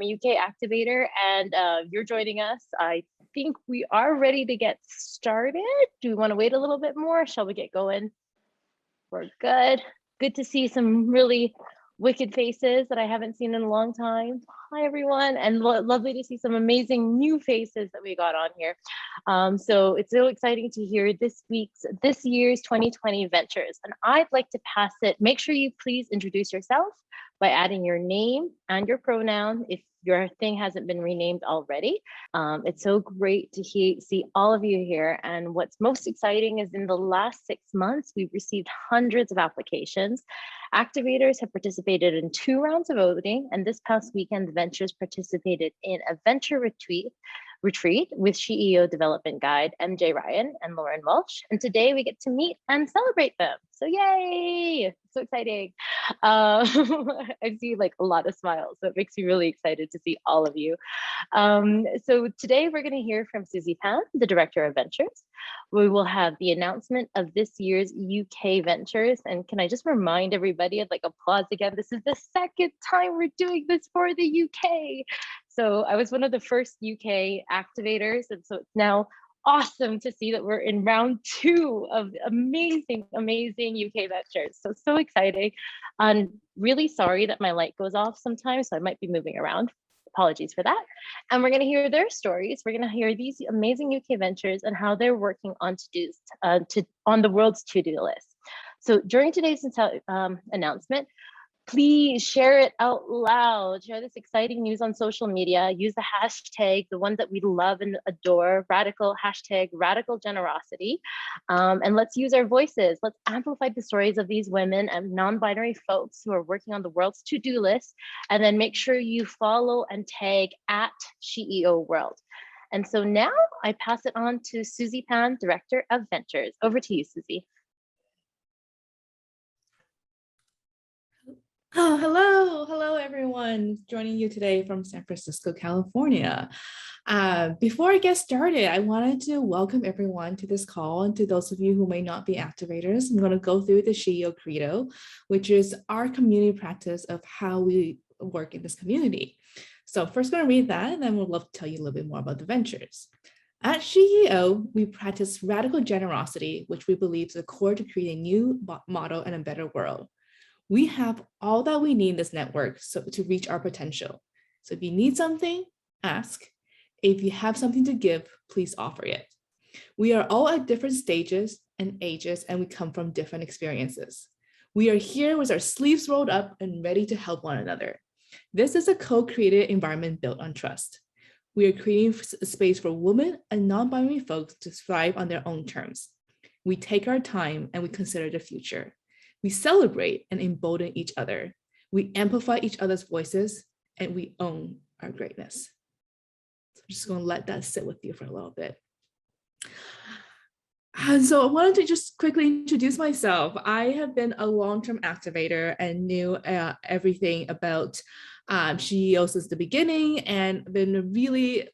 I'm a UK activator, and you're joining us. I think we are ready to get started. Do we want to wait a little bit more? Shall we get going? We're good. Good to see some really wicked faces that I haven't seen in a long time. Hi, everyone. And lovely to see some amazing new faces that we got on here. So it's so exciting to hear this year's 2020 ventures. And I'd like to pass it. Make sure you please introduce yourself by adding your name and your pronoun if your thing hasn't been renamed already. It's so great to see all of you here. And what's most exciting is in the last 6 months, we've received hundreds of applications. Activators have participated in 2 rounds of voting. And this past weekend, the Ventures participated in a venture retreat with SheEO Development Guide, MJ Ryan and Lauren Walsh. And today we get to meet and celebrate them. So yay, so exciting. I see like a lot of smiles, so it makes me really excited to see all of you. So today we're gonna hear from Susie Pan, the Director of Ventures. We will have the announcement of this year's UK Ventures. And can I just remind everybody, I'd like applause again, this is the 2nd time we're doing this for the UK. So I was one of the first UK activators, and so it's now awesome to see that we're in round 2 of amazing UK ventures. So exciting. I'm really sorry that my light goes off sometimes, so I might be moving around. Apologies for that. And we're going to hear their stories. We're going to hear these amazing UK ventures and how they're working on on the world's to-do list. So during today's announcement, please share it out loud. Share this exciting news on social media. Use the hashtag, the one that we love and adore, radical generosity. And let's use our voices. Let's amplify the stories of these women and non-binary folks who are working on the world's to-do list. And then make sure you follow and tag at SheEO World. And so now I pass it on to Susie Pan, Director of Ventures. Over to you, Susie. Oh, hello everyone, joining you today from San Francisco, California. Before I get started, I wanted to welcome everyone to this call, and to those of you who may not be activators, I'm going to go through the SheEO Credo, which is our community practice of how we work in this community. So first going to read that, and then we'd love to tell you a little bit more about the ventures. At SheEO, we practice radical generosity, which we believe is the core to create a new model and a better world. We have all that we need in this network to reach our potential. So if you need something, ask. If you have something to give, please offer it. We are all at different stages and ages, and we come from different experiences. We are here with our sleeves rolled up and ready to help one another. This is a co-created environment built on trust. We are creating a space for women and non-binary folks to thrive on their own terms. We take our time and we consider the future. We celebrate and embolden each other. We amplify each other's voices, and we own our greatness. So I'm just going to let that sit with you for a little bit. And so I wanted to just quickly introduce myself. I have been a long-term activator and knew everything about SheEO since the beginning, and been really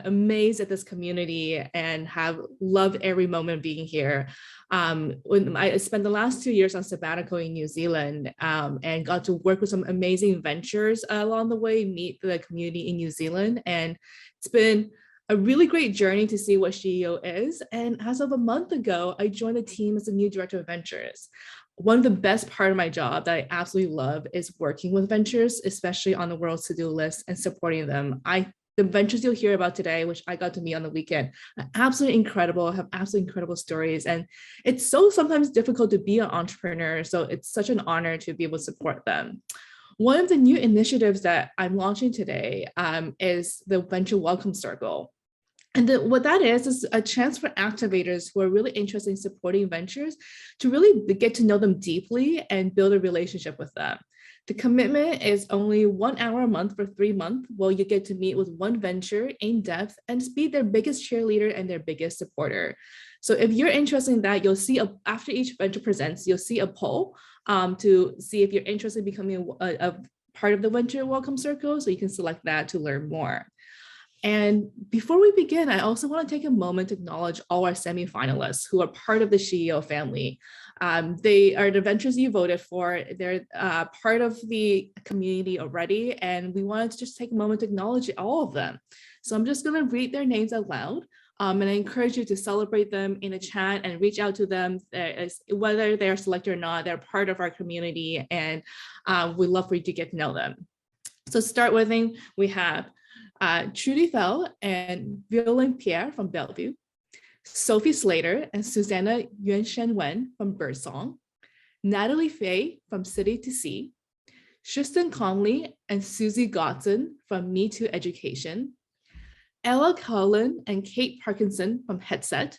amazed at this community and have loved every moment being here. When I spent the last 2 years on sabbatical in New Zealand, and got to work with some amazing ventures along the way, meet the community in New Zealand. And it's been a really great journey to see what SheEO is. And as of a month ago, I joined the team as the new Director of Ventures. One of the best part of my job that I absolutely love is working with ventures, especially on the world's to-do list and supporting them. The ventures you'll hear about today, which I got to meet on the weekend, are absolutely incredible, have absolutely incredible stories. And it's so sometimes difficult to be an entrepreneur. So it's such an honor to be able to support them. One of the new initiatives that I'm launching today is the Venture Welcome Circle. And what that is a chance for activators who are really interested in supporting ventures to really get to know them deeply and build a relationship with them. The commitment is only 1 hour a month for 3 months, where you get to meet with one venture in depth and be their biggest cheerleader and their biggest supporter. So if you're interested in that, you'll see after each venture presents, you'll see a poll to see if you're interested in becoming a part of the Venture Welcome Circle. So you can select that to learn more. And before we begin, I also want to take a moment to acknowledge all our semi-finalists who are part of the SheEO family. They are the ventures you voted for. They're part of the community already, and we wanted to just take a moment to acknowledge all of them. So I'm just going to read their names out loud. And I encourage you to celebrate them in the chat and reach out to them, whether they're selected or not. They're part of our community, and we'd love for you to get to know them. So start with them, we have Trudy Fell and Violaine Pierre from Bellevue, Sophie Slater and Susanna Yuanshen Wen from Birdsong, Natalie Fay from City to Sea, Tristan Conley and Susie Godson from Me Too Education, Ella Cullen and Kate Parkinson from Headset,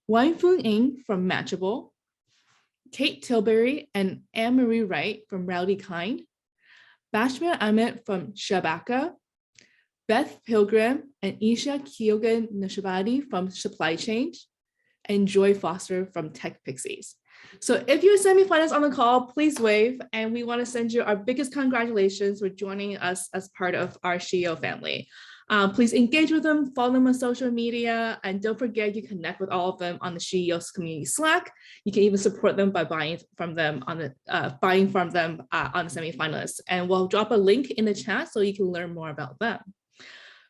Wang Fung Ing from Matchable, Kate Tilbury and Anne-Marie Wright from Rowdy Kind, Bashmir Ahmed from Shabaka, Beth Pilgrim and Isha Kyogan Nashabadi from Supply Chain, and Joy Foster from Techfixies. So if you're semi-finalists on the call, please wave, and we want to send you our biggest congratulations for joining us as part of our SheEO family. Please engage with them, follow them on social media, and don't forget you connect with all of them on the SheEO's community Slack. You can even support them by buying from them on the semi-finalists. And we'll drop a link in the chat so you can learn more about them.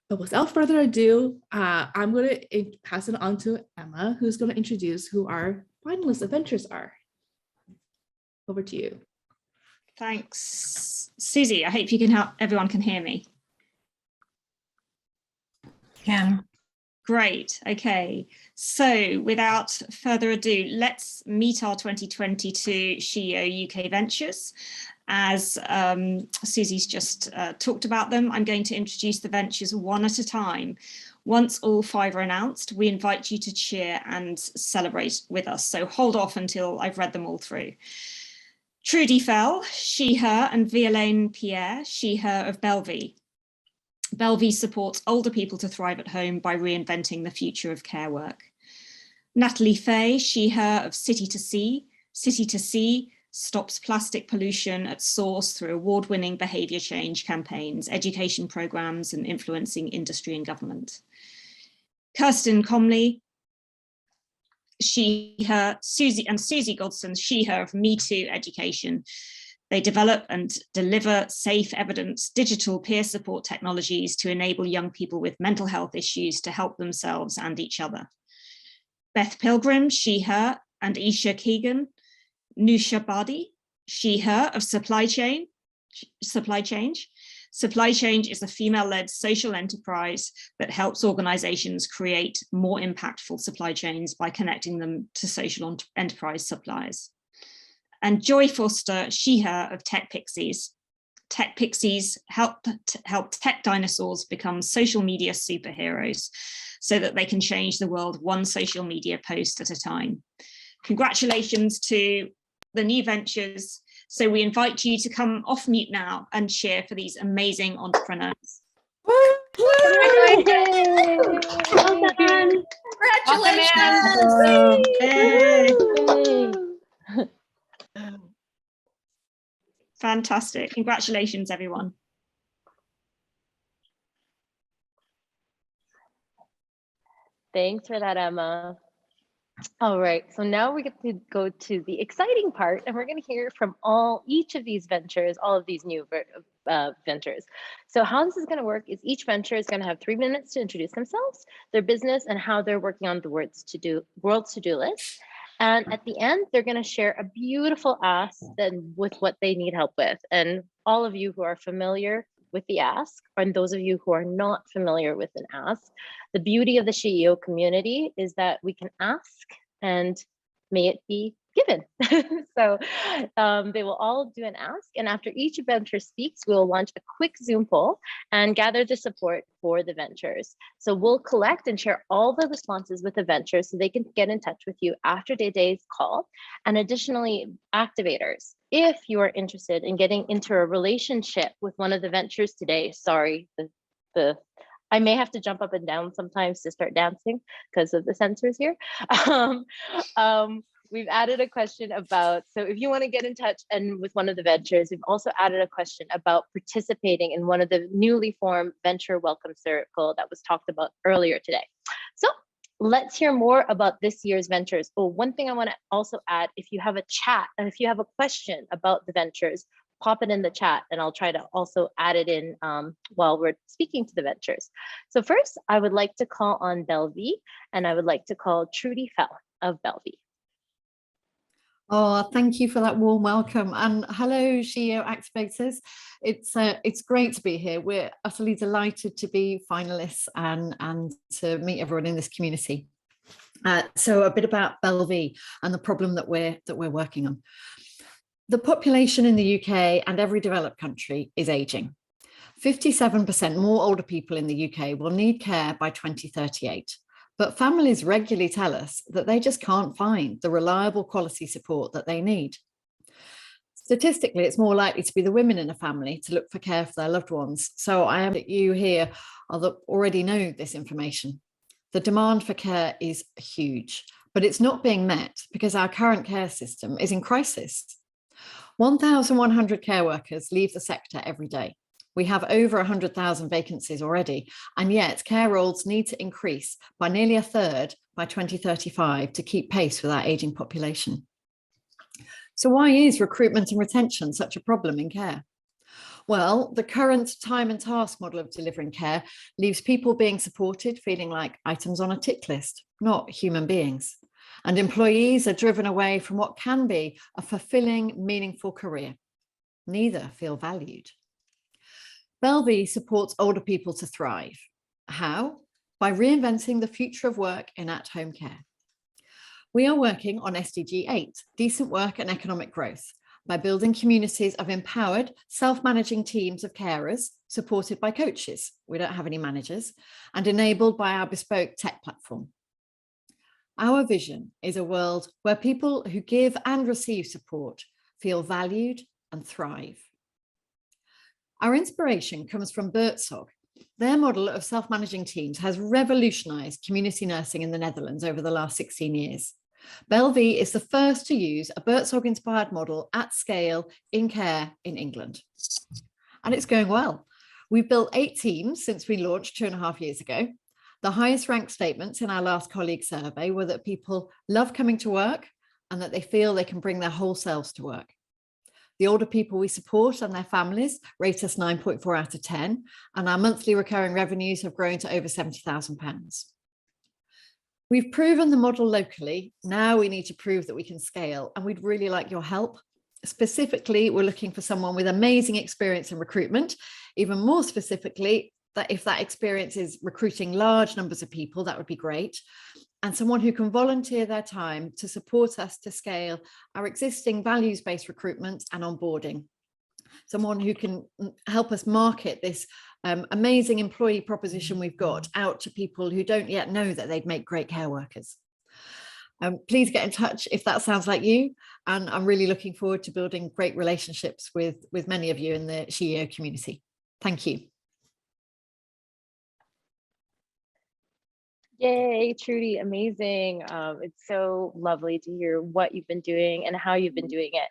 But without further ado, I'm going to pass it on to Emma, who's going to introduce who our finalist adventures are. Over to you. Thanks, Susie. I hope everyone can hear me. Can. Great. Okay. So without further ado, let's meet our 2022 SheEO UK Ventures. As Susie's just talked about them, I'm going to introduce the ventures one at a time. Once all 5 are announced, we invite you to cheer and celebrate with us. So hold off until I've read them all through. Trudy Fell, she, her, and Violaine Pierre, she, her of Bellevue. Bellevue supports older people to thrive at home by reinventing the future of care work. Natalie Fay, she, her of City to Sea. City to Sea stops plastic pollution at source through award-winning behaviour change campaigns, education programmes, and influencing industry and government. Kirsten Comley, she, her, Susie Godson, she, her of Me Too Education. They develop and deliver safe evidence, digital peer support technologies to enable young people with mental health issues to help themselves and each other. Beth Pilgrim, she, her, and Isha Keegan, Nusha Badi, she, her of Supply Change. Supply Change is a female-led social enterprise that helps organizations create more impactful supply chains by connecting them to social enterprise suppliers. And Joy Foster, she, her of Techfixies. Techfixies help tech dinosaurs become social media superheroes so that they can change the world one social media post at a time. Congratulations to the new ventures. So we invite you to come off mute now and cheer for these amazing entrepreneurs. Well done. Congratulations. Yay. Fantastic. Congratulations, everyone. Thanks for that, Emma. All right, so now we get to go to the exciting part, and we're going to hear from each of these ventures, all of these new ventures. So how this is going to work is each venture is going to have 3 minutes to introduce themselves, their business, and how they're working on the world's to-do list. And at the end, they're going to share a beautiful ask then with what they need help with. And all of you who are familiar with the ask, and those of you who are not familiar with an ask, the beauty of the SheEO community is that we can ask and may it be given. So they will all do an ask, and after each venture speaks, we'll launch a quick Zoom poll and gather the support for the ventures. So we'll collect and share all the responses with the ventures so they can get in touch with you after today's call. And additionally, activators, if you are interested in getting into a relationship with one of the ventures today, sorry, I may have to jump up and down sometimes to start dancing because of the sensors here. We've added a question about, so if you want to get in touch and with one of the ventures, we've also added a question about participating in one of the newly formed venture welcome circle that was talked about earlier today. So let's hear more about this year's ventures. Oh, one thing I want to also add, if you have a chat and if you have a question about the ventures, pop it in the chat and I'll try to also add it in while we're speaking to the ventures. So first, I would like to call on Bellevue, and I would like to call Trudy Fell of Bellevue. Oh, thank you for that warm welcome. And hello, SheEO activators. It's great to be here. We're utterly delighted to be finalists and to meet everyone in this community. So a bit about Bellevue and the problem that we're working on. The population in the UK and every developed country is aging. 57% more older people in the UK will need care by 2038. But families regularly tell us that they just can't find the reliable quality support that they need. Statistically, it's more likely to be the women in a family to look for care for their loved ones. So I am that you here already know this information. The demand for care is huge, but it's not being met because our current care system is in crisis. 1,100 care workers leave the sector every day. We have over 100,000 vacancies already, and yet care roles need to increase by nearly a third by 2035 to keep pace with our ageing population. So why is recruitment and retention such a problem in care? Well, the current time and task model of delivering care leaves people being supported feeling like items on a tick list, not human beings. And employees are driven away from what can be a fulfilling, meaningful career. Neither feel valued. Bellevue supports older people to thrive. How? By reinventing the future of work in at-home care. We are working on SDG 8, decent work and economic growth, by building communities of empowered, self-managing teams of carers supported by coaches. We don't have any managers, and enabled by our bespoke tech platform. Our vision is a world where people who give and receive support feel valued and thrive. Our inspiration comes from Buurtzorg. Their model of self-managing teams has revolutionized community nursing in the Netherlands over the last 16 years. Bellevue is the first to use a Buurtzorg-inspired model at scale in care in England. And it's going well. We've built 8 teams since we launched 2.5 years ago. The highest ranked statements in our last colleague survey were that people love coming to work and that they feel they can bring their whole selves to work. The older people we support and their families rate us 9.4 out of 10, and our monthly recurring revenues have grown to over £70,000. We've proven the model locally. Now we need to prove that we can scale, and we'd really like your help. Specifically, we're looking for someone with amazing experience in recruitment. Even more specifically, that if that experience is recruiting large numbers of people, that would be great. And someone who can volunteer their time to support us to scale our existing values-based recruitment and onboarding. Someone who can help us market this amazing employee proposition we've got out to people who don't yet know that they'd make great care workers. Please get in touch if that sounds like you. And I'm really looking forward to building great relationships with many of you in the SheEO community. Thank you. Yay, Trudy, amazing. It's so lovely to hear what you've been doing and how you've been doing it.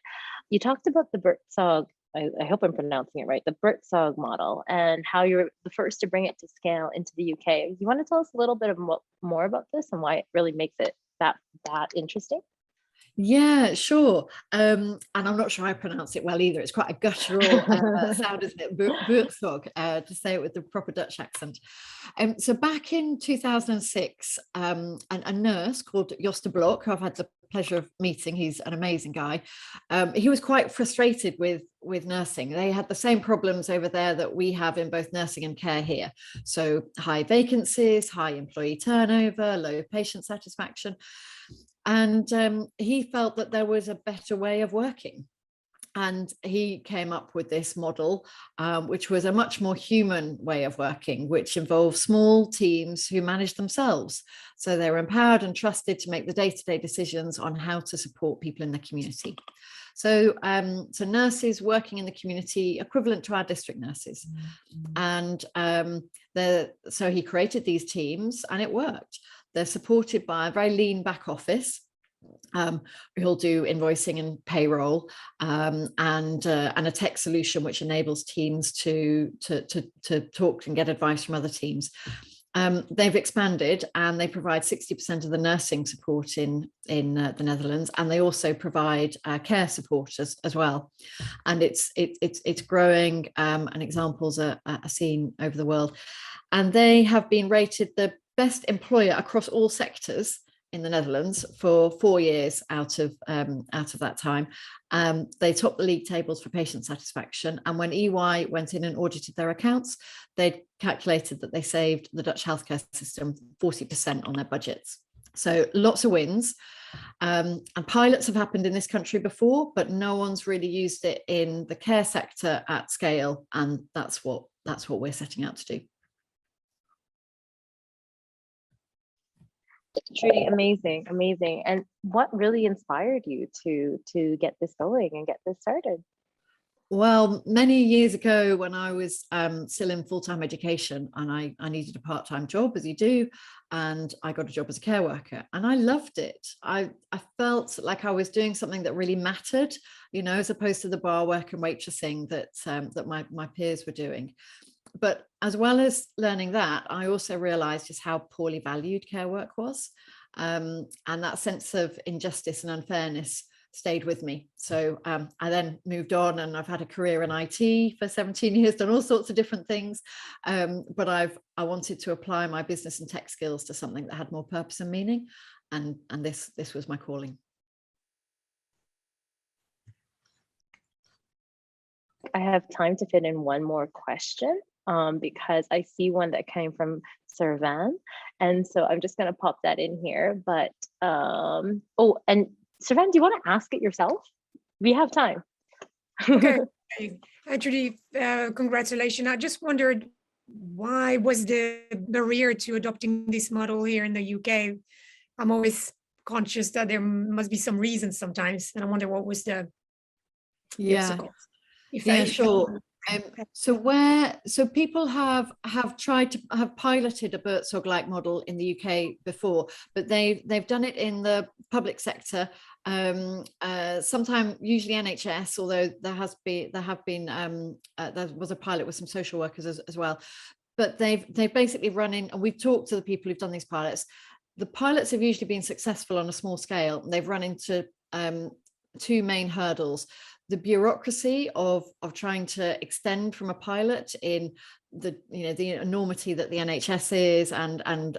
You talked about the Buurtzorg, I hope I'm pronouncing it right, the Buurtzorg model, and how you're the first to bring it to scale into the UK. You want to tell us a little bit more about this and why it really makes it that interesting? Yeah, sure. And I'm not sure I pronounce it well either. It's quite a guttural sound, isn't it? Buurtzorg, to say it with the proper Dutch accent. So back in 2006, a nurse called Jos de Blok, who I've had the pleasure of meeting, he's an amazing guy. He was quite frustrated with nursing. They had the same problems over there that we have in both nursing and care here. So high vacancies, high employee turnover, low patient satisfaction. And he felt that there was a better way of working. And he came up with this model, which was a much more human way of working, which involves small teams who manage themselves. So they're empowered and trusted to make the day-to-day decisions on how to support people in the community. So, so nurses working in the community, equivalent to our district nurses. And so he created these teams and it worked. They're supported by a very lean back office. Who'll do invoicing and payroll, and a tech solution which enables teams to talk and get advice from other teams. They've expanded and they provide 60% of the nursing support in the Netherlands, and they also provide care support as well. And it's growing, and examples are seen over the world. And they have been rated the best employer across all sectors in the Netherlands for 4 years out of that time. They topped the league tables for patient satisfaction. And when EY went in and audited their accounts, they calculated that they saved the Dutch healthcare system 40% on their budgets. So lots of wins. And pilots have happened in this country before, but no one's really used it in the care sector at scale. And that's what we're setting out to do. Trudy, amazing, amazing. And what really inspired you to get this going and get this started? Well, many years ago when I was still in full-time education, and I needed a part-time job, as you do, and I got a job as a care worker and I loved it. I felt like I was doing something that really mattered, you know, as opposed to the bar work and waitressing that my peers were doing. But as well as learning that, I also realized just how poorly valued care work was. And that sense of injustice and unfairness stayed with me. So I then moved on, and I've had a career in IT for 17 years, done all sorts of different things. But I wanted to apply my business and tech skills to something that had more purpose and meaning. And this was my calling. I have time to fit in one more question, because I see one that came from Servan. And so I'm just going to pop that in here. But, oh, and Servan, do you want to ask it yourself? We have time. Okay. Hi, Trudy, congratulations. I just wondered, why was the barrier to adopting this model here in the UK? I'm always conscious that there must be some reasons sometimes, and I wonder what was the obstacle. Yeah, sure. So people have piloted a Buurtzorg-like model in the UK before, but they've done it in the public sector. Sometime usually NHS, although there was a pilot with some social workers as well. But they've basically run in, and we've talked to the people who've done these pilots. The pilots have usually been successful on a small scale. They've run into two main hurdles: the bureaucracy of trying to extend from a pilot in the enormity that the NHS is and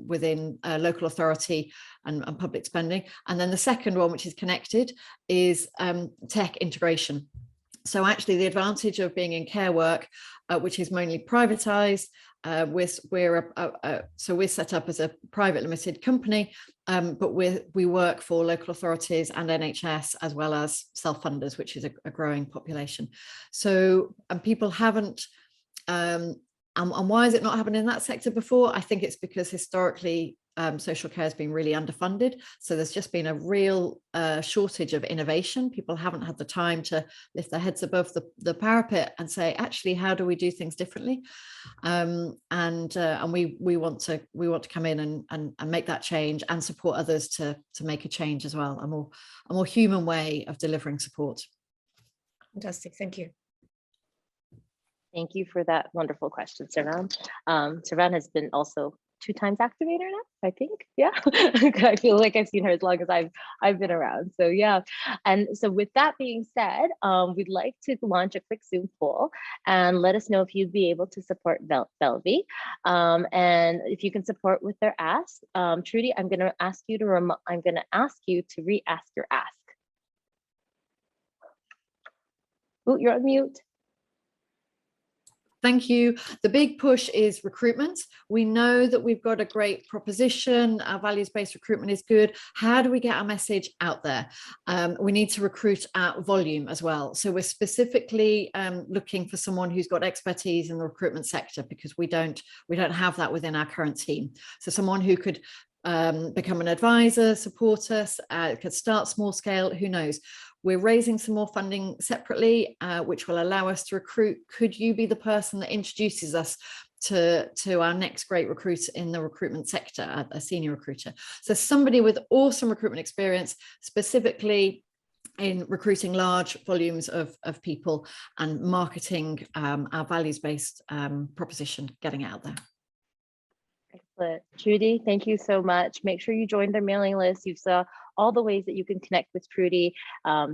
within local authority and public spending. And then the second one, which is connected, is tech integration. So actually the advantage of being in care work, which is mainly privatized, so we're set up as a private limited company, but we work for local authorities and NHS, as well as self-funders, which is a growing population. So, and people haven't, and why has it not happened in that sector before? I think it's because historically social care has been really underfunded. So there's just been a real shortage of innovation. People haven't had the time to lift their heads above the parapet and say, actually, how do we do things differently? And we want to come in and make that change and support others to make a change as well, a more human way of delivering support. Fantastic, thank you. Thank you for that wonderful question, Servan. Servan has been also 2 times activator now, I think. Yeah, I feel like I've seen her as long as I've been around. So yeah, and so with that being said, we'd like to launch a quick Zoom poll and let us know if you'd be able to support Bellevue, and if you can support with their ask. Trudy, I'm going to ask you to re-ask your ask. Oh, you're on mute. Thank you. The big push is recruitment. We know that we've got a great proposition. Our values-based recruitment is good. How do we get our message out there? We need to recruit at volume as well. So we're specifically looking for someone who's got expertise in the recruitment sector, because we don't have that within our current team. So someone who could become an advisor, support us, could start small scale, who knows. We're raising some more funding separately, which will allow us to recruit. Could you be the person that introduces us to our next great recruit in the recruitment sector, a senior recruiter? So somebody with awesome recruitment experience, specifically in recruiting large volumes of people and marketing our values-based proposition, getting out there. Excellent. Trudy, thank you so much. Make sure you join their mailing list. You saw all the ways that you can connect with Trudy.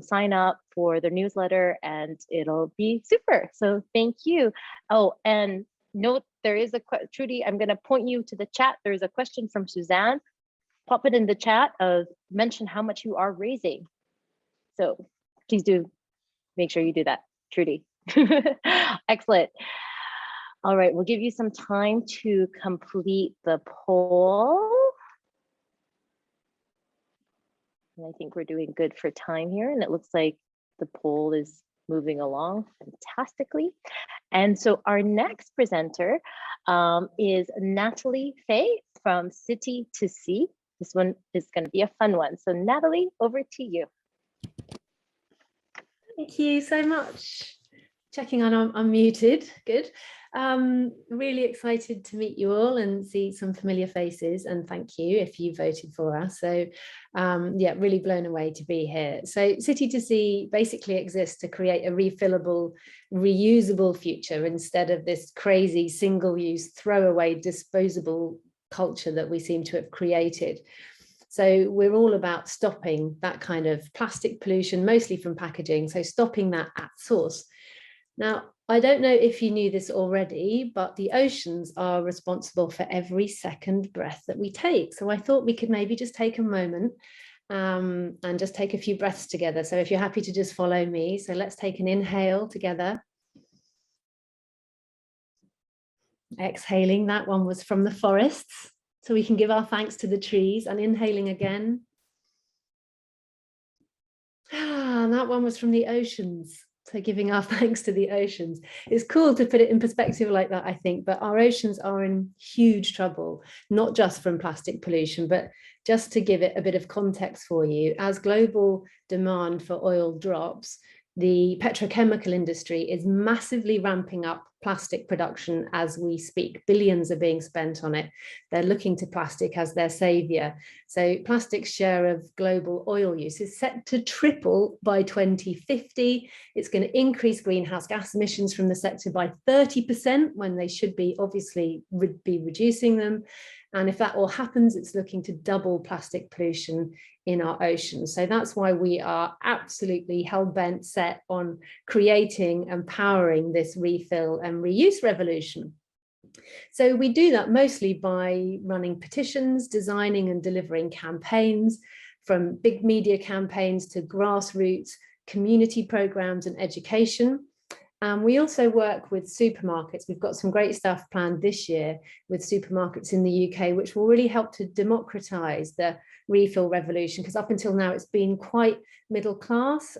Sign up for their newsletter and it'll be super. So thank you. Oh, and note there is a Trudy, I'm going to point you to the chat. There's a question from Suzanne. Pop it in the chat of mention how much you are raising. So please do make sure you do that, Trudy. Excellent. All right, we'll give you some time to complete the poll. And I think we're doing good for time here. And it looks like the poll is moving along fantastically. And so our next presenter is Natalie Fay from City to Sea. This one is going to be a fun one. So Natalie, over to you. Thank you so much. Checking on, I'm muted. Good. Really excited to meet you all and see some familiar faces, and thank you if you voted for us. So yeah, really blown away to be here. So City to Sea basically exists to create a refillable, reusable future instead of this crazy single-use, throwaway, disposable culture that we seem to have created. So we're all about stopping that kind of plastic pollution, mostly from packaging. So stopping that at source. Now, I don't know if you knew this already, but the oceans are responsible for every second breath that we take. So I thought we could maybe just take a moment and just take a few breaths together. So if you're happy to just follow me. So let's take an inhale together. Exhaling, that one was from the forests. So we can give our thanks to the trees, and inhaling again. And that one was from the oceans. So giving our thanks to the oceans. It's cool to put it in perspective like that, I think, but our oceans are in huge trouble, not just from plastic pollution, but just to give it a bit of context for you, as global demand for oil drops, the petrochemical industry is massively ramping up plastic production as we speak. Billions are being spent on it. They're looking to plastic as their savior. So plastic's share of global oil use is set to triple by 2050. It's going to increase greenhouse gas emissions from the sector by 30% when they should be obviously be reducing them. And if that all happens, it's looking to double plastic pollution in our oceans. So that's why we are absolutely hell-bent set on creating and powering this refill and reuse revolution. So we do that mostly by running petitions, designing and delivering campaigns, from big media campaigns to grassroots community programs and education. We also work with supermarkets. We've got some great stuff planned this year with supermarkets in the UK, which will really help to democratize the refill revolution, because up until now it's been quite middle class,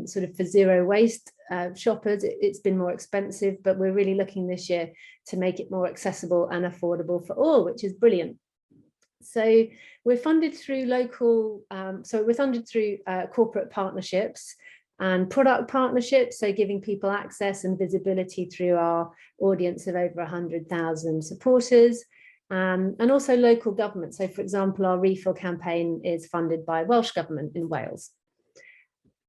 sort of for zero waste shoppers. It's been more expensive, but we're really looking this year to make it more accessible and affordable for all, which is brilliant. So we're funded through corporate partnerships and product partnerships, so giving people access and visibility through our audience of over 100,000 supporters, and also local government. So for example, our refill campaign is funded by Welsh Government in Wales.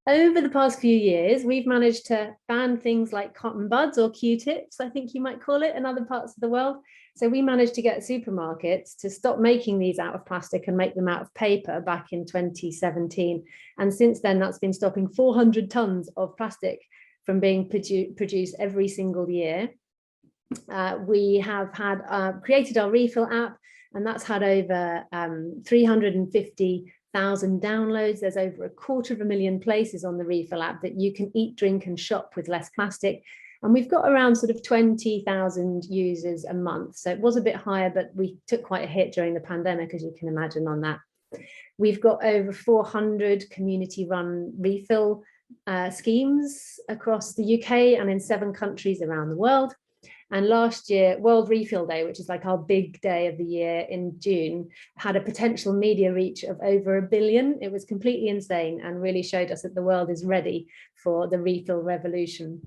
Over the past few years, we've managed to ban things like cotton buds or Q-tips, I think you might call it, in other parts of the world. So we managed to get supermarkets to stop making these out of plastic and make them out of paper back in 2017. And since then, that's been stopping 400 tons of plastic from being produced every single year. We have created our refill app, and that's had over 350,000 downloads. There's over 250,000 places on the refill app that you can eat, drink and shop with less plastic. And we've got around sort of 20,000 users a month. So it was a bit higher, but we took quite a hit during the pandemic, as you can imagine on that. We've got over 400 community run refill schemes across the UK and in 7 countries around the world. And last year, World Refill Day, which is like our big day of the year in June, had a potential media reach of over 1 billion. It was completely insane and really showed us that the world is ready for the refill revolution.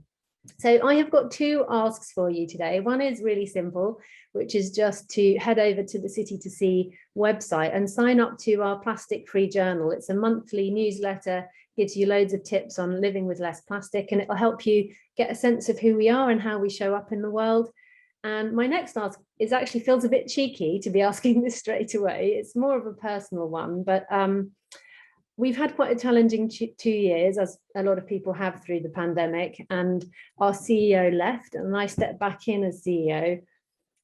So I have got 2 asks for you today. One is really simple, which is just to head over to the City to Sea website and sign up to our plastic-free journal. It's a monthly newsletter, gives you loads of tips on living with less plastic, and it'll help you get a sense of who we are and how we show up in the world. And my next ask is actually feels a bit cheeky to be asking this straight away. It's more of a personal one, but we've had quite a challenging 2 years, as a lot of people have through the pandemic, and our CEO left and I stepped back in as CEO,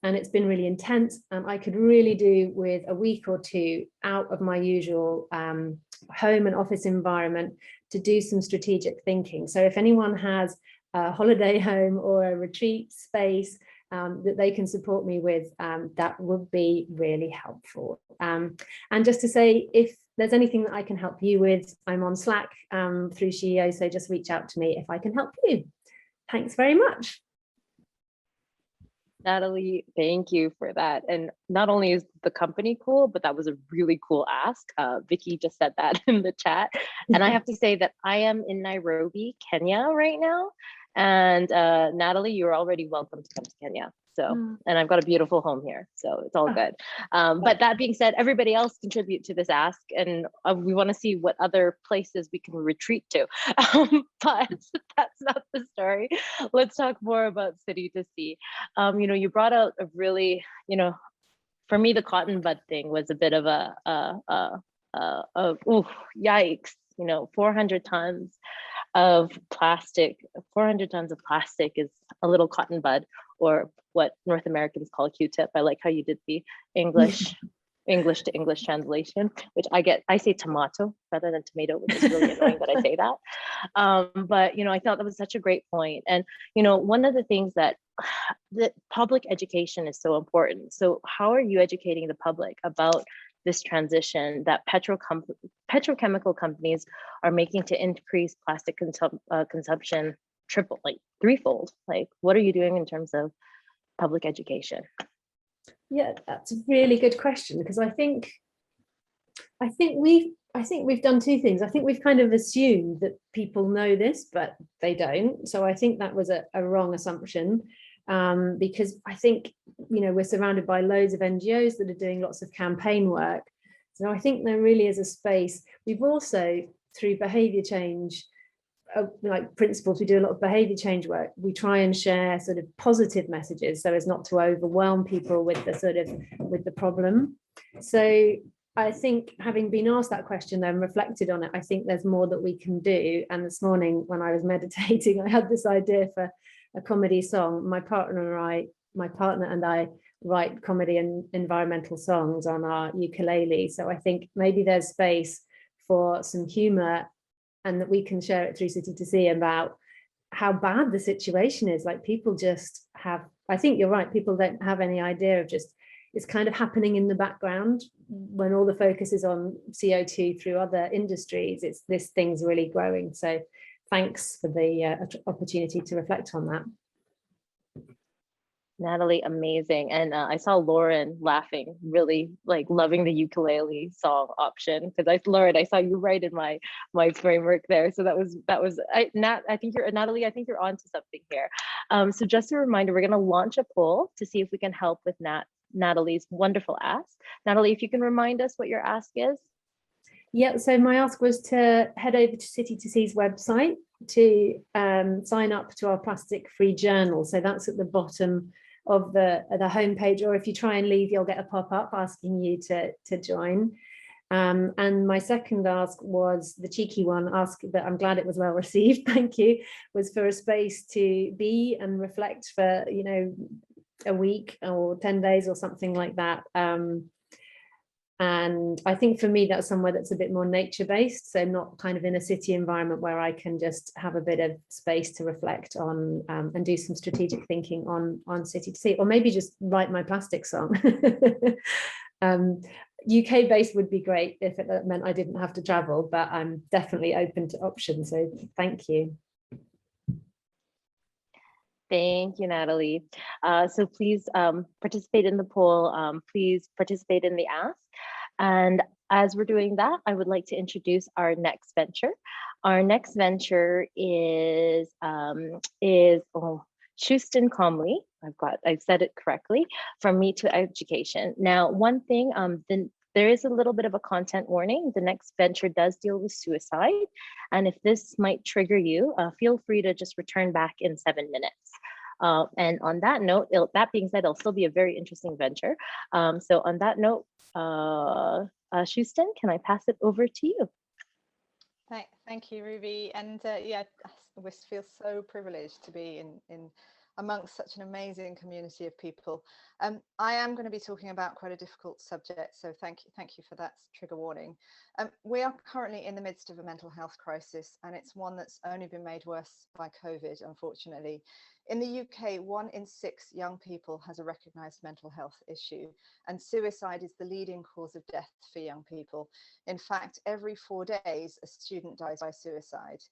and it's been really intense, and I could really do with a week or two out of my usual home and office environment to do some strategic thinking. So if anyone has a holiday home or a retreat space that they can support me with, that would be really helpful. And just to say, if there's anything that I can help you with, I'm on Slack through SheEO, so just reach out to me if I can help you. Thanks very much. Natalie, thank you for that. And not only is the company cool, but that was a really cool ask. Vicky just said that in the chat. And I have to say that I am in Nairobi, Kenya right now. And Natalie, you're already welcome to come to Kenya. So, and I've got a beautiful home here, so it's all good. But that being said, everybody else contribute to this ask, and we want to see what other places we can retreat to. But that's not the story. Let's talk more about City to See. You know, you brought out a really, you know, for me, the cotton bud thing was a bit of oof, yikes. You know, 400 tons of plastic. 400 tons of plastic is a little cotton bud, or what North Americans call a Q-tip. I like how you did the English to English translation, which I say tomato rather than tomato, which is really annoying that I say that. But, you know, I thought that was such a great point. And, you know, one of the things that public education is so important. So how are you educating the public about this transition that petrochemical companies are making to increase plastic consumption threefold? Like, what are you doing in terms of public education? Yeah, that's a really good question, because I think we've done two things. I think we've kind of assumed that people know this, but they don't. So I think that was a wrong assumption, because I think, you know, we're surrounded by loads of NGOs that are doing lots of campaign work. So I think there really is a space. We've also, through behavior change, like principles, we do a lot of behavior change work. We try and share sort of positive messages so as not to overwhelm people with the problem. So I think, having been asked that question and reflected on it, I think there's more that we can do. And this morning when I was meditating, I had this idea for a comedy song. My partner and I write comedy and environmental songs on our ukulele. So I think maybe there's space for some humor, and that we can share it through City to See about how bad the situation is. Like, people just have, I think you're right, people don't have any idea of just, it's kind of happening in the background when all the focus is on CO2 through other industries. It's, this thing's really growing. So thanks for the opportunity to reflect on that. Natalie, amazing. And I saw Lauren laughing, really like loving the ukulele song option, because Lauren, I saw you right in my framework there. So that was Natalie, I think you're onto something here. So just a reminder, we're going to launch a poll to see if we can help with Natalie's wonderful ask. Natalie, if you can remind us what your ask is. Yeah, so my ask was to head over to City to See's website to sign up to our plastic-free journal. So that's at the bottom of the homepage, or if you try and leave, you'll get a pop-up asking you to join. And my second ask was the cheeky one, ask that I'm glad it was well received, thank you, was for a space to be and reflect for, you know, a week or 10 days or something like that. And I think for me, that's somewhere that's a bit more nature-based, so not kind of in a city environment where I can just have a bit of space to reflect on and do some strategic thinking on City to See, or maybe just write my plastic song. UK-based would be great if it meant I didn't have to travel, but I'm definitely open to options, so thank you. Thank you, Natalie. So please participate in the poll. Please participate in the ask. And as we're doing that, I would like to introduce our next venture. Our next venture is Houston Comley. I've said it correctly, from Me to Education. Now, one thing, there is a little bit of a content warning. The next venture does deal with suicide. And if this might trigger you, feel free to just return back in 7 minutes. And on that note, that being said, it'll still be a very interesting venture. So on that note, Shusten, can I pass it over to you? Thank you, Ruby. And yeah, we feel so privileged to be in amongst such an amazing community of people. I am going to be talking about quite a difficult subject, so thank you for that trigger warning. We are currently in the midst of a mental health crisis, and it's one that's only been made worse by COVID, unfortunately. In the UK, 1 in 6 young people has a recognised mental health issue, and suicide is the leading cause of death for young people. In fact, every 4 days, a student dies by suicide.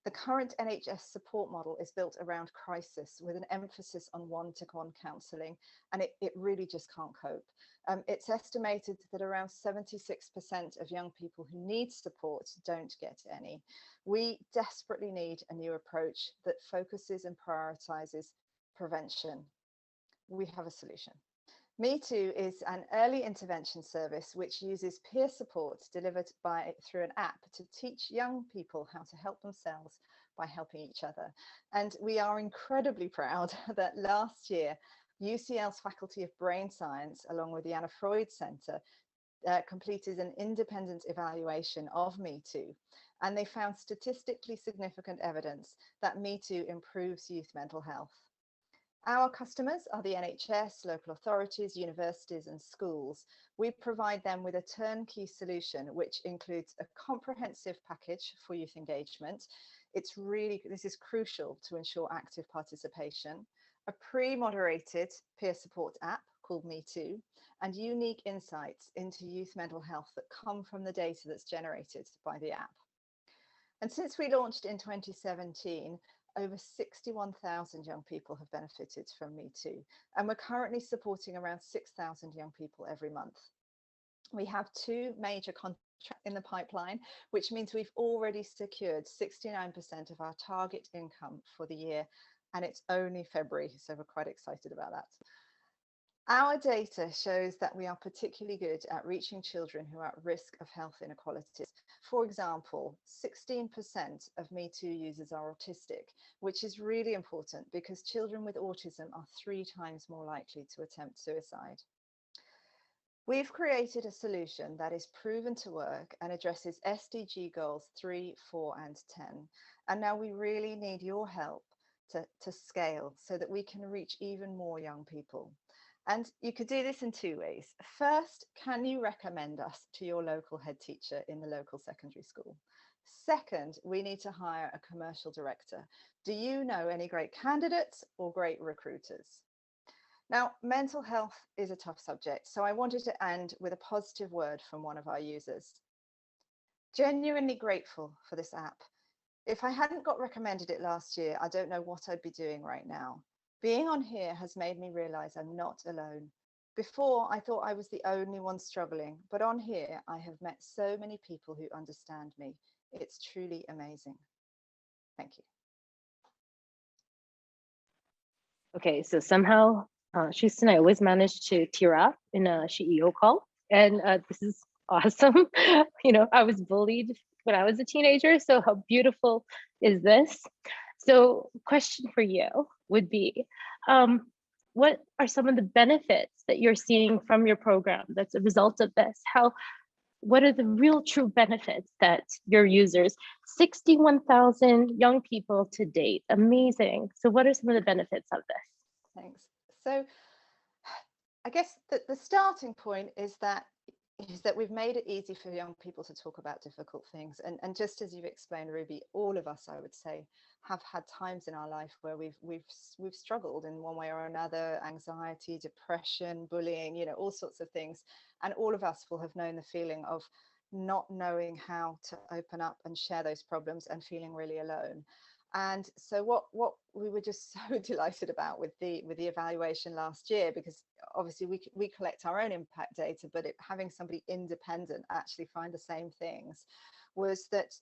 The current NHS support model is built around crisis with an emphasis on one-to-one counselling, and it really just can't cope. It's estimated that around 76% of young people who need support don't get any. We desperately need a new approach that focuses and prioritises prevention. We have a solution. Me Too is an early intervention service which uses peer support delivered through an app to teach young people how to help themselves by helping each other. And we are incredibly proud that last year, UCL's Faculty of Brain Science, along with the Anna Freud Centre, completed an independent evaluation of Me Too. And they found statistically significant evidence that Me Too improves youth mental health. Our customers are the NHS, local authorities, universities and schools. We provide them with a turnkey solution, which includes a comprehensive package for youth engagement. This is crucial to ensure active participation, a pre-moderated peer support app called Me Too, and unique insights into youth mental health that come from the data that's generated by the app. And since we launched in 2017, over 61,000 young people have benefited from Me Too, and we're currently supporting around 6,000 young people every month. We have 2 major contracts in the pipeline, which means we've already secured 69% of our target income for the year, and it's only February, so we're quite excited about that. Our data shows that we are particularly good at reaching children who are at risk of health inequalities. For example, 16% of Me Too users are autistic, which is really important because children with autism are 3 times more likely to attempt suicide. We've created a solution that is proven to work and addresses SDG goals 3, 4 and 10. And now we really need your help to scale so that we can reach even more young people. And you could do this in 2 ways. First, can you recommend us to your local head teacher in the local secondary school? Second, we need to hire a commercial director. Do you know any great candidates or great recruiters? Now, mental health is a tough subject, so I wanted to end with a positive word from one of our users. Genuinely grateful for this app. If I hadn't got recommended it last year, I don't know what I'd be doing right now. Being on here has made me realize I'm not alone. Before, I thought I was the only one struggling, but on here, I have met so many people who understand me. It's truly amazing. Thank you. Okay, so somehow, Shusten, I always manage to tear up in a SheEO call, and this is awesome. I was bullied when I was a teenager, so how beautiful is this? So question for you would be, what are some of the benefits that you're seeing from your program that's a result of this? What are the real true benefits that your users, 61,000 young people to date, amazing. So what are some of the benefits of this? Thanks. So I guess the starting point is that we've made it easy for young people to talk about difficult things. And just as you've explained, Ruby, all of us, I would say, have had times in our life where we've struggled in one way or another, anxiety, depression, bullying, all sorts of things. And all of us will have known the feeling of not knowing how to open up and share those problems and feeling really alone. And so what we were just so delighted about with the evaluation last year, because obviously we collect our own impact data, but having somebody independent actually find the same things, was that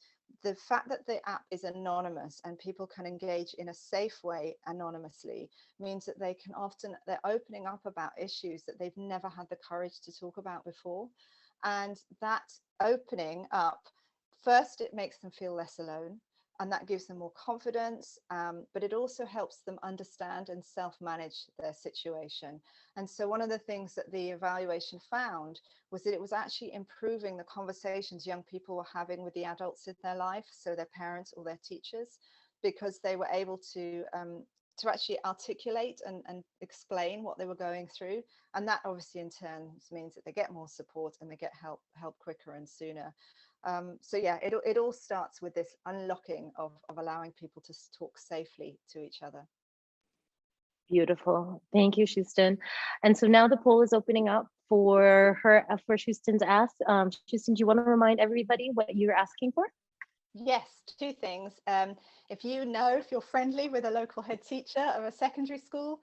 the fact that the app is anonymous and people can engage in a safe way anonymously means that they're opening up about issues that they've never had the courage to talk about before. And that opening up, first, it makes them feel less alone. and that gives them more confidence, but it also helps them understand and self-manage their situation. And so one of the things that the evaluation found was that it was actually improving the conversations young people were having with the adults in their life, so their parents or their teachers, because they were able to actually articulate and explain what they were going through. And that obviously in turn means that they get more support and they get help quicker and sooner. So yeah, it all starts with this unlocking of allowing people to talk safely to each other. Beautiful. Thank you, Houston. And so now the poll is opening up for Houston's ask. Houston, do you want to remind everybody what you're asking for? Yes, two things. If you're friendly with a local head teacher of a secondary school,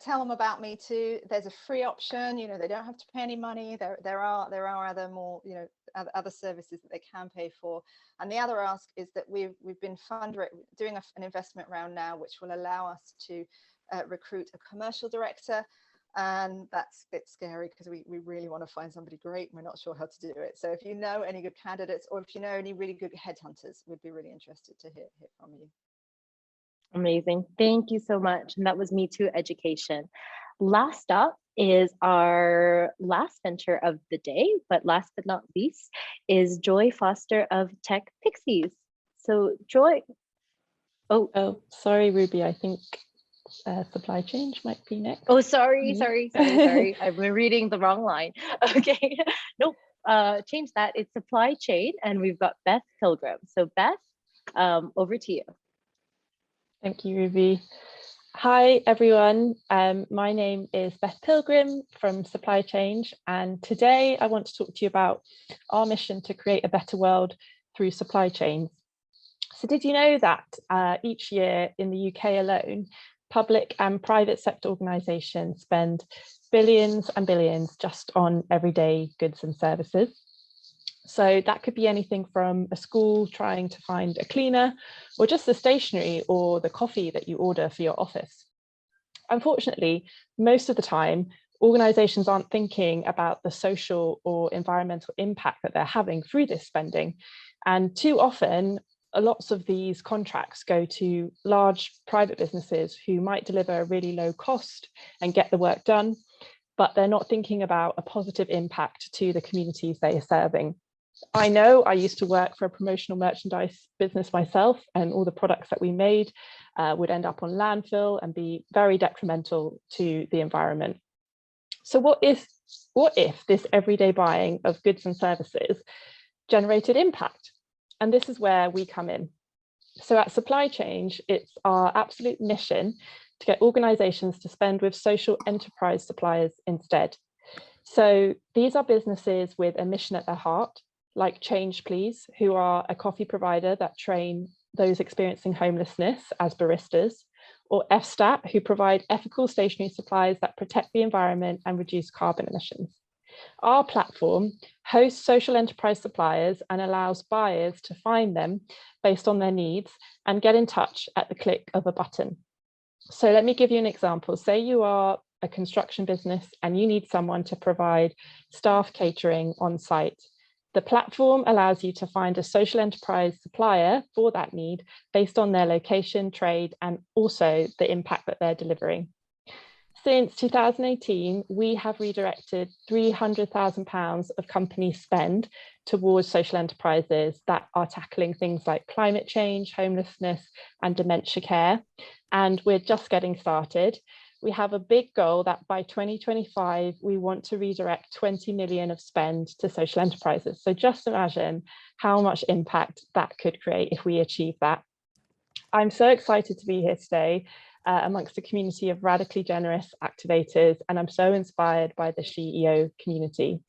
tell them about me too. There's a free option, they don't have to pay any money. There are other more, other services that they can pay for. And the other ask is that we've been doing an investment round now, which will allow us to recruit a commercial director. And that's a bit scary because we really want to find somebody great and we're not sure how to do it. So if you know any good candidates, or if you know any really good headhunters, we'd be really interested to hear from you. Amazing. Thank you so much. And that was Me Too Education. Last up is our last venture of the day, but last but not least is Joy Foster of Techfixies. So Joy. Oh, sorry, Ruby. I think supply chain might be next. Oh, sorry. I've been reading the wrong line. Okay. Nope. Change that. It's supply chain, and we've got Beth Pilgrim. So Beth, over to you. Thank you, Ruby. Hi, everyone. My name is Beth Pilgrim from Supply Chain, and today I want to talk to you about our mission to create a better world through supply chains. So did you know that each year in the UK alone, public and private sector organisations spend billions and billions just on everyday goods and services? So that could be anything from a school trying to find a cleaner, or just the stationery or the coffee that you order for your office. Unfortunately, most of the time, organisations aren't thinking about the social or environmental impact that they're having through this spending. And too often, lots of these contracts go to large private businesses who might deliver a really low cost and get the work done, but they're not thinking about a positive impact to the communities they are serving. I know I used to work for a promotional merchandise business myself, and all the products that we made would end up on landfill and be very detrimental to the environment. So what if this everyday buying of goods and services generated impact? And this is where we come in. So at Supply Chain, it's our absolute mission to get organisations to spend with social enterprise suppliers instead. So these are businesses with a mission at their heart, like Change Please, who are a coffee provider that train those experiencing homelessness as baristas, or FSTAT, who provide ethical stationery supplies that protect the environment and reduce carbon emissions. Our platform hosts social enterprise suppliers and allows buyers to find them based on their needs and get in touch at the click of a button. So let me give you an example. Say you are a construction business and you need someone to provide staff catering on site. The platform allows you to find a social enterprise supplier for that need based on their location, trade, and also the impact that they're delivering. Since 2018, we have redirected £300,000 of company spend towards social enterprises that are tackling things like climate change, homelessness, and dementia care. And we're just getting started. We have a big goal that by 2025, we want to redirect 20 million of spend to social enterprises. So just imagine how much impact that could create if we achieve that. I'm so excited to be here today amongst a community of radically generous activators, and I'm so inspired by the SheEO community.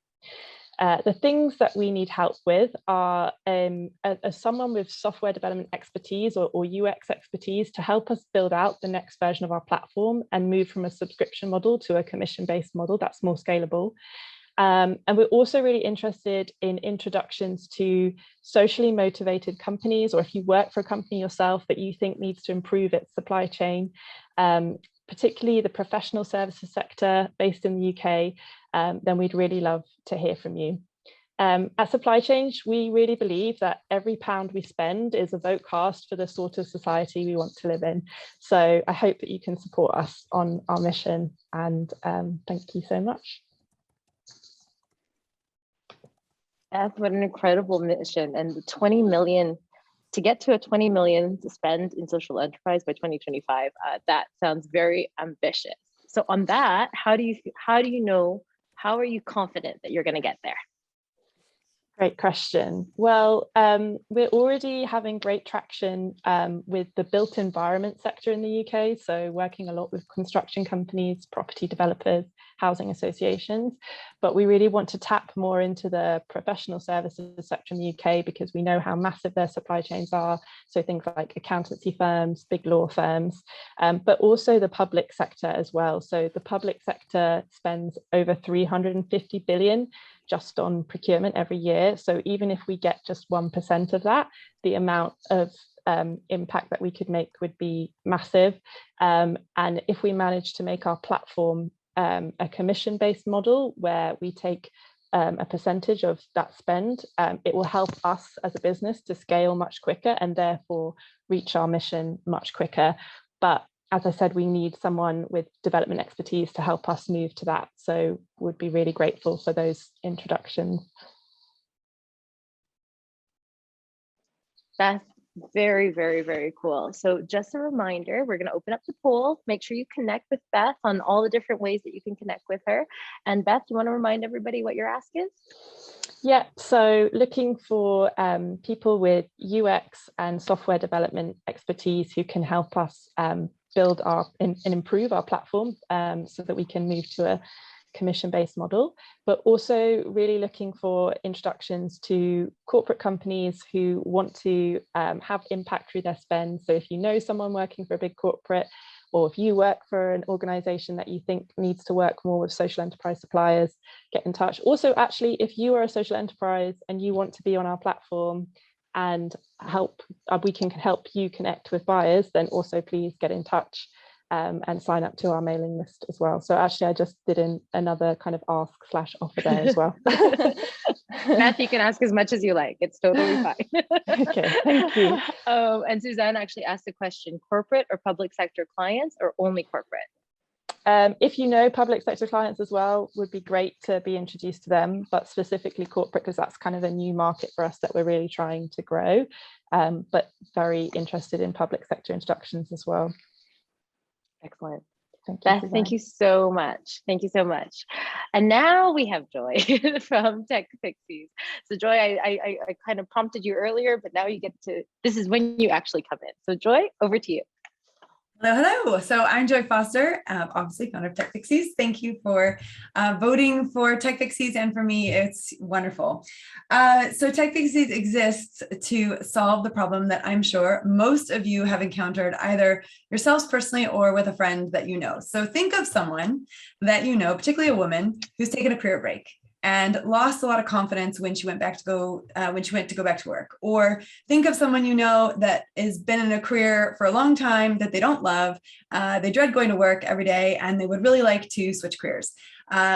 The things that we need help with are as someone with software development expertise or UX expertise to help us build out the next version of our platform and move from a subscription model to a commission-based model that's more scalable. And we're also really interested in introductions to socially motivated companies, or if you work for a company yourself that you think needs to improve its supply chain, particularly the professional services sector based in the UK, then we'd really love to hear from you. At Supply Change, we really believe that every pound we spend is a vote cast for the sort of society we want to live in. So I hope that you can support us on our mission, and thank you so much. That's what an incredible mission. And the 20 million, to get to a 20 million to spend in social enterprise by 2025, that sounds very ambitious. So on that, how are you confident that you're going to get there? Great question. Well, we're already having great traction with the built environment sector in the UK. So working a lot with construction companies, property developers, housing associations. But we really want to tap more into the professional services sector in the UK because we know how massive their supply chains are. So things like accountancy firms, big law firms, but also the public sector as well. So the public sector spends over 350 billion just on procurement every year. So even if we get just 1% of that, the amount of impact that we could make would be massive. And if we manage to make our platform a commission-based model where we take a percentage of that spend, it will help us as a business to scale much quicker and therefore reach our mission much quicker. But as I said, we need someone with development expertise to help us move to that. So would be really grateful for those introductions. That's very, very, very cool. So just a reminder, we're going to open up the poll. Make sure you connect with Beth on all the different ways that you can connect with her. And Beth, you want to remind everybody what your ask is? Yeah, so looking for people with UX and software development expertise who can help us build and improve our platform so that we can move to a commission-based model, but also really looking for introductions to corporate companies who want to have impact through their spend. So if you know someone working for a big corporate, or if you work for an organization that you think needs to work more with social enterprise suppliers, get in touch. Also, actually, if you are a social enterprise and you want to be on our platform and we can help you connect with buyers, then also please get in touch and sign up to our mailing list as well. So actually, I just did another kind of ask/offer there as well. Beth, you can ask as much as you like. It's totally fine. Okay, thank you. And Suzanne actually asked a question: corporate or public sector clients, or only corporate? If you know public sector clients as well, would be great to be introduced to them, but specifically corporate, because that's kind of a new market for us that we're really trying to grow, but very interested in public sector introductions as well. Excellent. Thank you, Beth, thank you so much. Thank you so much. And now we have Joy from Techfixies. So Joy, I kind of prompted you earlier, but now you get to, this is when you actually come in. So Joy, over to you. Hello. So I'm Joy Foster, obviously founder of Techfixies. Thank you for voting for Techfixies, and for me, it's wonderful. So Techfixies exists to solve the problem that I'm sure most of you have encountered either yourselves personally or with a friend that you know. So think of someone that you know, particularly a woman who's taken a career break and lost a lot of confidence when she went to go back to work. Or think of someone you know that has been in a career for a long time that they don't love. They dread going to work every day and they would really like to switch careers.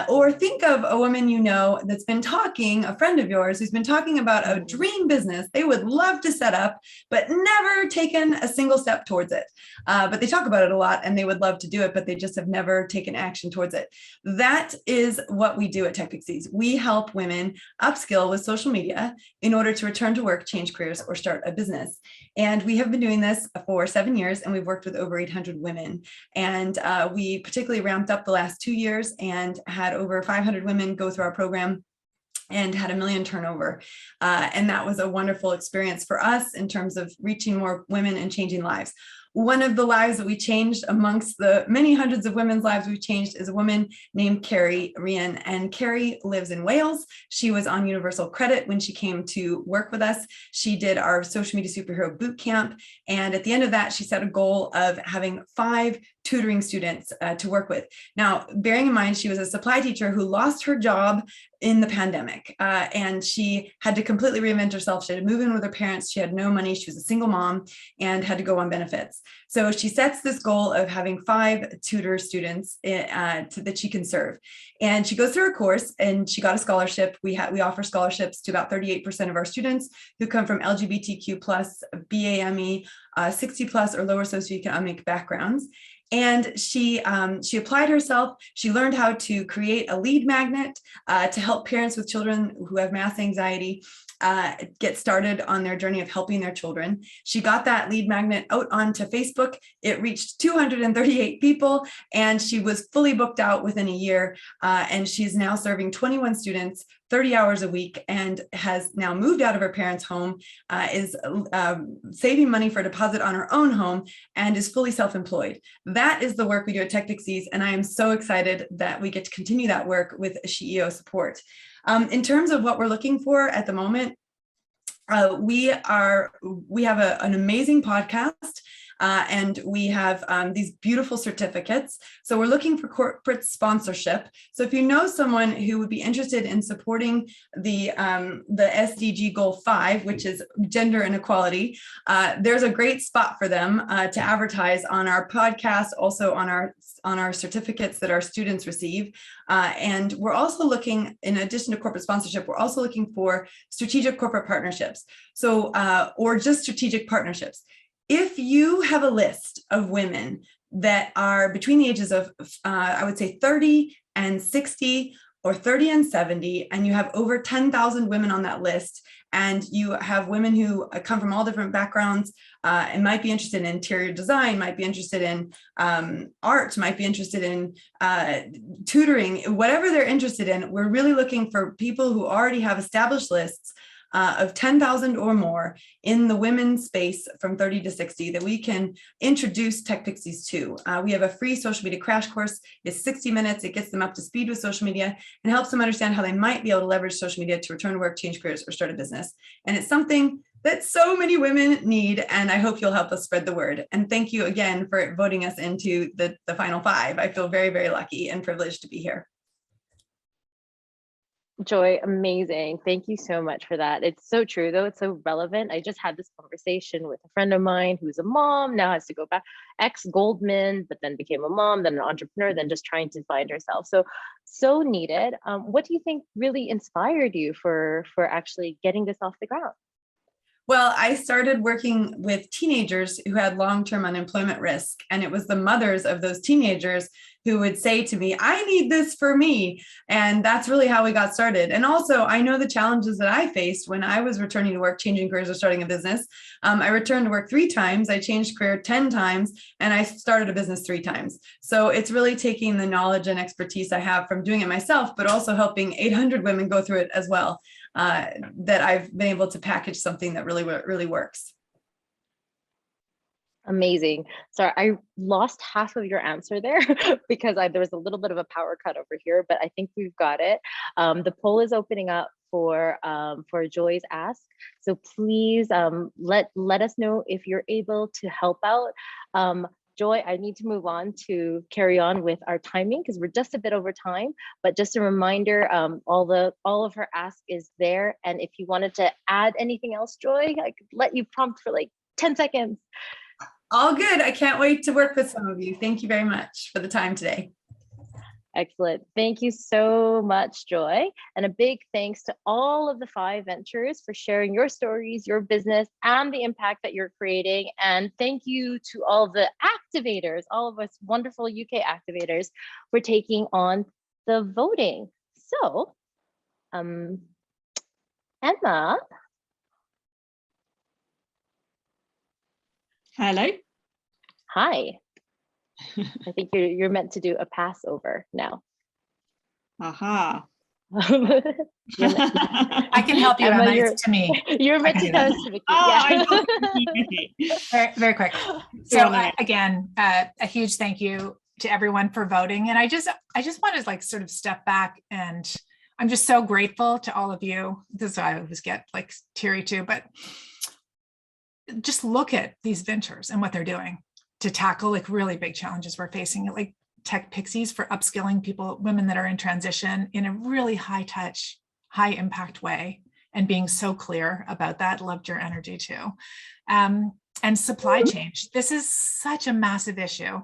Or think of a woman you know that's been talking, a friend of yours who's been talking about a dream business they would love to set up, but never taken a single step towards it. But they talk about it a lot and they would love to do it, but they just have never taken action towards it. That is what we do at Techfixies. We help women upskill with social media in order to return to work, change careers, or start a business. And we have been doing this for 7 years, and we've worked with over 800 women. And we particularly ramped up the last 2 years and had over 500 women go through our program and had $1 million turnover. And that was a wonderful experience for us in terms of reaching more women and changing lives. One of the lives that we changed amongst the many hundreds of women's lives we've changed is a woman named Carrie Rian. And Carrie lives in Wales. She was on Universal Credit when she came to work with us. She did our social media superhero boot camp. And at the end of that, she set a goal of having 5 tutoring students to work with. Now, bearing in mind, she was a supply teacher who lost her job in the pandemic, and she had to completely reinvent herself. She had to move in with her parents. She had no money. She was a single mom and had to go on benefits. So she sets this goal of having 5 tutor students that she can serve. And she goes through her course and she got a scholarship. We offer scholarships to about 38% of our students who come from LGBTQ+, BAME, 60+ or lower socioeconomic backgrounds. And she applied herself. She learned how to create a lead magnet to help parents with children who have mass anxiety get started on their journey of helping their children. She got that lead magnet out onto Facebook. It reached 238 people, and she was fully booked out within a year. And she's now serving 21 students, 30 hours a week, and has now moved out of her parents' home, is saving money for a deposit on her own home, and is fully self-employed. That is the work we do at Techfixies, and I am so excited that we get to continue that work with SheEO support. In terms of what we're looking for at the moment, we have an amazing podcast. And we have these beautiful certificates. So we're looking for corporate sponsorship. So if you know someone who would be interested in supporting the SDG Goal 5, which is gender inequality, there's a great spot for them to advertise on our podcast, also on our certificates that our students receive. And we're also looking, in addition to corporate sponsorship, we're also looking for strategic corporate partnerships. So, or just strategic partnerships. If you have a list of women that are between the ages of, I would say 30 and 60 or 30 and 70, and you have over 10,000 women on that list, and you have women who come from all different backgrounds and might be interested in interior design, might be interested in art, might be interested in tutoring, whatever they're interested in, we're really looking for people who already have established lists of 10,000 or more in the women's space from 30 to 60 that we can introduce Techfixies to. We have a free social media crash course. It's 60 minutes. It gets them up to speed with social media and helps them understand how they might be able to leverage social media to return to work, change careers, or start a business. And it's something that so many women need, and I hope you'll help us spread the word. And thank you again for voting us into the final 5. I feel very, very lucky and privileged to be here. Joy, amazing. Thank you so much for that. It's so true, though. It's so relevant. I just had this conversation with a friend of mine who's a mom, now has to go back, ex-Goldman, but then became a mom, then an entrepreneur, then just trying to find herself. So needed. What do you think really inspired you for actually getting this off the ground? Well, I started working with teenagers who had long-term unemployment risk, and it was the mothers of those teenagers who would say to me, I need this for me. And that's really how we got started. And also, I know the challenges that I faced when I was returning to work, changing careers or starting a business. I returned to work 3 times, I changed career 10 times, and I started a business 3 times. So it's really taking the knowledge and expertise I have from doing it myself, but also helping 800 women go through it as well, that I've been able to package something that really works. Amazing. Sorry, I lost half of your answer there because there was a little bit of a power cut over here, but I think we've got it. The poll is opening up for Joy's ask. So please let us know if you're able to help out. Joy, I need to move on to carry on with our timing because we're just a bit over time, but just a reminder, all of her ask is there. And if you wanted to add anything else, Joy, I could let you prompt for like 10 seconds. All good. I can't wait to work with some of you. Thank you very much for the time today. Excellent. Thank you so much, Joy. And a big thanks to all of the 5 ventures for sharing your stories, your business, and the impact that you're creating. And thank you to all the activators, all of us wonderful UK activators for taking on the voting. So, Emma. Hello. Hi. I think you're meant to do a Passover now. Aha. I can help you, Emma. It's to me. You're meant to tell us to Vicky. Very, very quick. So again, a huge thank you to everyone for voting. And I just want to like sort of step back, and I'm just so grateful to all of you. This is why I always get like teary too, but just look at these ventures and what they're doing to tackle like really big challenges we're facing, like Techfixies for upskilling people, women that are in transition in a really high touch, high impact way, and being so clear about that. Loved your energy too. And supply chain. This is such a massive issue.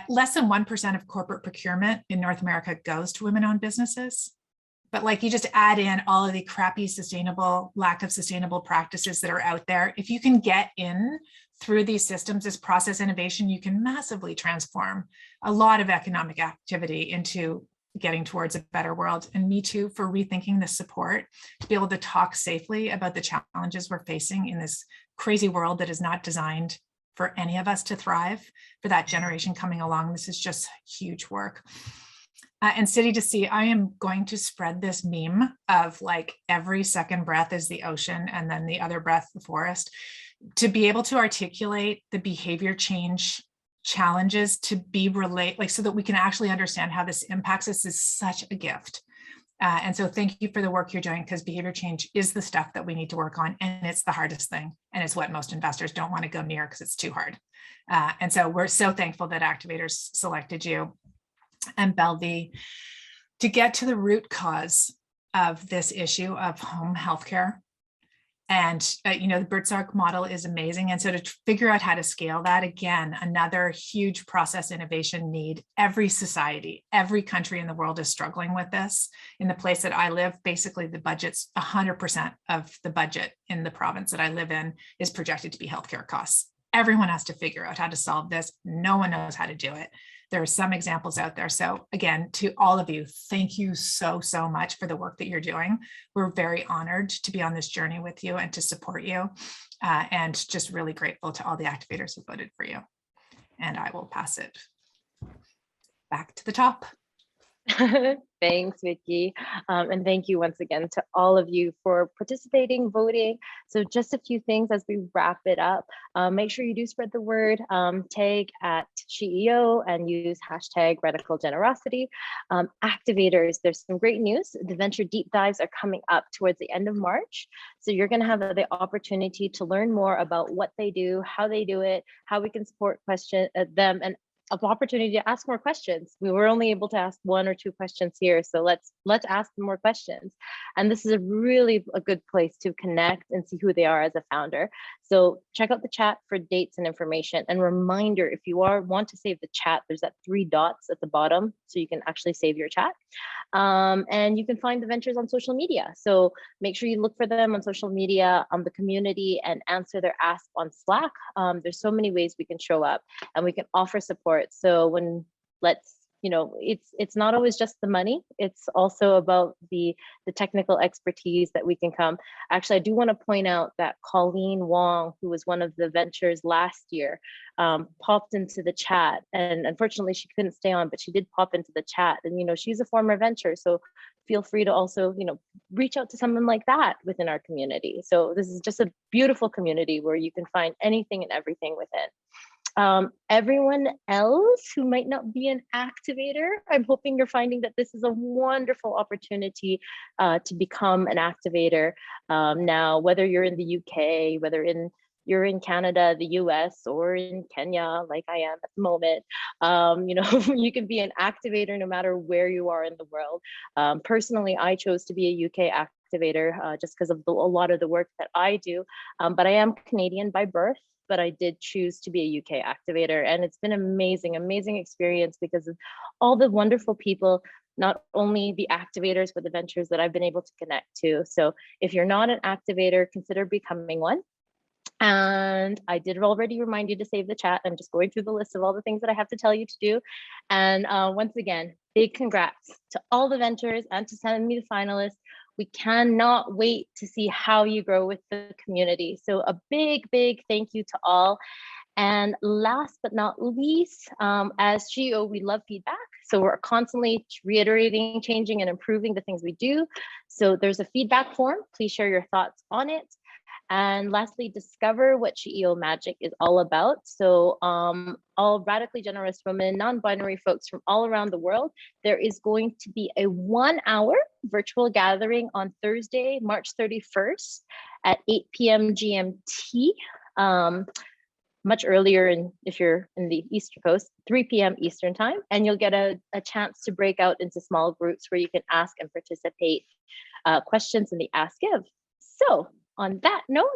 Less than 1% of corporate procurement in North America goes to women-owned businesses. But like, you just add in all of the crappy lack of sustainable practices that are out there. If you can get in through these systems, this process innovation, you can massively transform a lot of economic activity into getting towards a better world. And me too, for rethinking the support to be able to talk safely about the challenges we're facing in this crazy world that is not designed for any of us to thrive, for that generation coming along. This is just huge work. And City to Sea, I am going to spread this meme of like every second breath is the ocean and then the other breath, the forest, to be able to articulate the behavior change challenges to be so that we can actually understand how this impacts us is such a gift. And so thank you for the work you're doing, because behavior change is the stuff that we need to work on. And it's the hardest thing. And it's what most investors don't want to go near because it's too hard. And so we're so thankful that activators selected you and Bellevue to get to the root cause of this issue of home healthcare. And, the Bertzark model is amazing. And so to figure out how to scale that, again, another huge process innovation need. Every society, every country in the world is struggling with this. In the place that I live, basically the budget's 100% of the budget in the province that I live in is projected to be healthcare costs. Everyone has to figure out how to solve this. No one knows how to do it. There are some examples out there. So again, to all of you, thank you so, so much for the work that you're doing. We're very honored to be on this journey with you and to support you, and just really grateful to all the activators who voted for you. And I will pass it back to the top. Thanks, Vicky. And thank you once again to all of you for participating, voting. So just a few things as we wrap it up. Make sure you do spread the word, tag at SheEO and use hashtag radical generosity. Activators, there's some great news. The venture deep dives are coming up towards the end of March. So you're going to have the opportunity to learn more about what they do, how they do it, how we can support them, and an opportunity to ask more questions. We were only able to ask 1 or 2 questions here, so let's ask them more questions. And this is a really good place to connect and see who they are as a founder. So check out the chat for dates and information. And reminder, if you want to save the chat, there's that 3 dots at the bottom, so you can actually save your chat. And you can find the ventures on social media. So make sure you look for them on social media, on the community, and answer their ask on Slack. There's so many ways we can show up and we can offer support. So it's not always just the money. It's also about the technical expertise that we can come. Actually, I do want to point out that Colleen Wong, who was one of the ventures last year, popped into the chat, and unfortunately she couldn't stay on, but she did pop into the chat. And she's a former venture, so feel free to also reach out to someone like that within our community. So this is just a beautiful community where you can find anything and everything within. Everyone else who might not be an activator, I'm hoping you're finding that this is a wonderful opportunity to become an activator. Now, whether you're in the UK, whether you're in Canada, the US, or in Kenya, like I am at the moment, you can be an activator no matter where you are in the world. Personally, I chose to be a UK activator just because of a lot of the work that I do, but I am Canadian by birth. But I did choose to be a UK activator. And it's been amazing experience because of all the wonderful people, not only the activators, but the ventures that I've been able to connect to. So if you're not an activator, consider becoming one. And I did already remind you to save the chat. I'm just going through the list of all the things that I have to tell you to do. And once again, big congrats to all the ventures and to send me the finalists. We cannot wait to see how you grow with the community. So a big thank you to all. And last but not least, as SheEO, we love feedback. So we're constantly reiterating, changing, and improving the things we do. So there's a feedback form. Please share your thoughts on it. And lastly, discover what SheEO magic is all about. So all radically generous women, non-binary folks from all around the world, there is going to be a 1-hour virtual gathering on Thursday, March 31st at 8 p.m. GMT. Much earlier, if you're in the Eastern Coast, 3 p.m. Eastern time, and you'll get a chance to break out into small groups where you can ask and participate questions in the Ask Give. So on that note,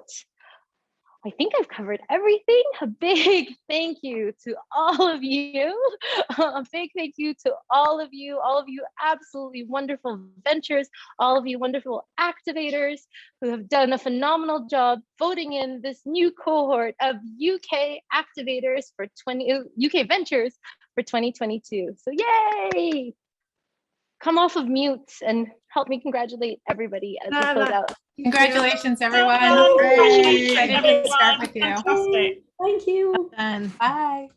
I think I've covered everything. A big thank you to all of you. A big thank you to all of you absolutely wonderful ventures, all of you wonderful activators who have done a phenomenal job voting in this new cohort of UK activators for UK ventures for 2022. So yay! Come off of mute and help me congratulate everybody as we close out. Congratulations, everyone. Congratulations, Excited to start with you. Fantastic. Thank you. Bye.